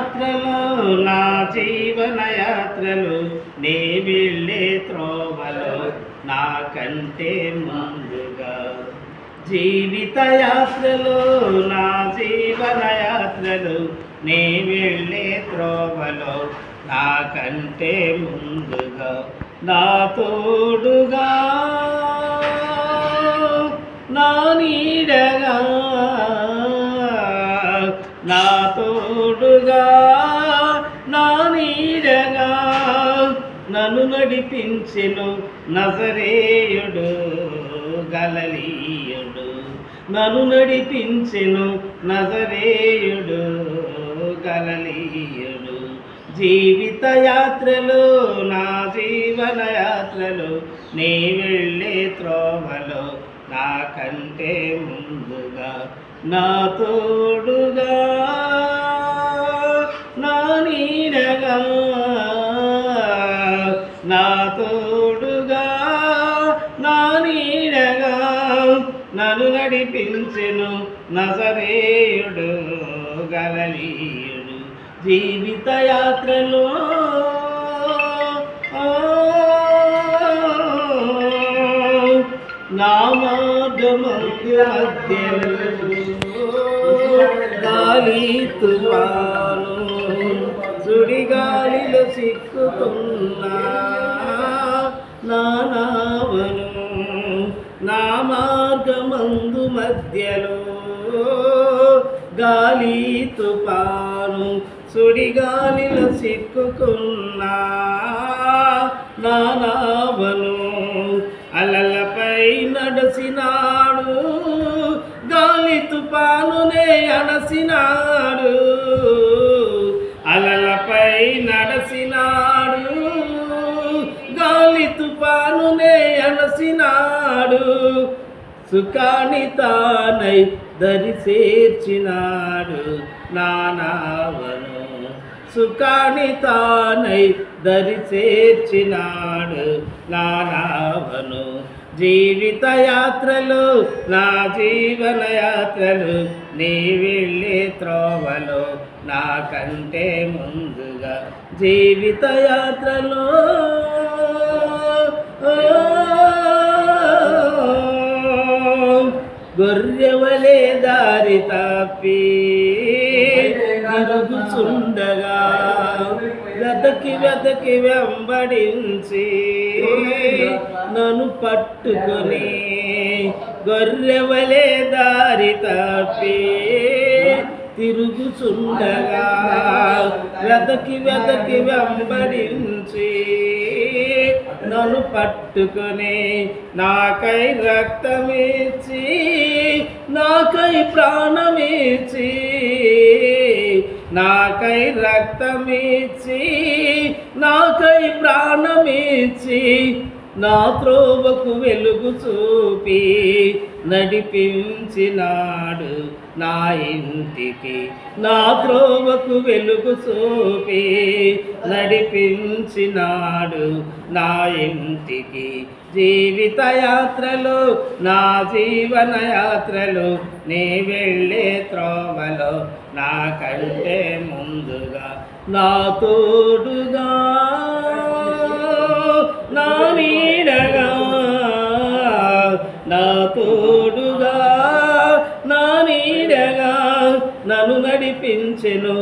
యాత్రలో నా జీవన యాత్రలు నీ వెళ్ళే త్రోవలో నాకంటే ముందుగా జీవిత యాత్రలో నా జీవన యాత్రలు నీ వెళ్ళే త్రోవలో నాకంటే ముందుగా నా తోడుగా నా నీడగా నా తోడుగా నా నీడగా నన్ను నడిపించెను నజరేయుడు గలిలయుడు నన్ను నడిపించెను నజరేయుడు గలిలయుడు జీవిత యాత్రలో నా జీవన యాత్రలో నీ వెళ్ళే త్రోవలో నాకంటే ముందుగా నా తోడుగా నా నీడగా నా తోడుగా నా నీడగా నన్ను నడిపించెను నజరేయుడు గలిలయుడు జీవిత యాత్రలో నా మార్గమందు మధ్యలో గాలి తుఫాను సుడిగాలిలో సిక్కుతున్నా నా నావను నా మార్గమందు మధ్యలో గాలి తుఫాను సుడిగాలిలో సిక్కుకున్నా నా నావను అలలపై నడసినాడు గాలి తుఫానునే అణసినాడు అలలపై నడసినాడు గాలి తుఫానునే అణసినాడు సుఖాన్ని తానై దరి చేర్చినాడు నా నావను సుఖాన్ని తానై దరి చేర్చినాడు నా నావను జీవిత యాత్రలు నా జీవన యాత్రలు నీ వెళ్ళే త్రోవలో నాకంటే ముందుగా జీవిత యాత్రలో గొర్రెవలే దారి తప్పి తిరుగుచుండగా వెతకి వెతకి వెంబడించి నన్ను పట్టుకొని గొర్రెవలే దారి తప్పి తిరుగుచుండగా వెతకి వెతకి వెంబడించి నన్ను పట్టుకొని నాకై రక్తమిచ్చి నాకై ప్రాణమిచ్చి నాకై రక్తమిచ్చి నాకై ప్రాణమిచ్చి నా త్రోవకు వెలుగు చూపి నడిపించినాడు నా ఇంటికి నా త్రోవకు వెలుగు చూపి నడిపించినాడు నా ఇంటికి జీవిత యాత్రలో నా జీవన యాత్రలో నీ వెళ్ళే త్రోవలో నాకంటే ముందుగా నా తోడుగా నా నీడగా నా తోడుగా నా నీడగా నన్ను నడిపించెను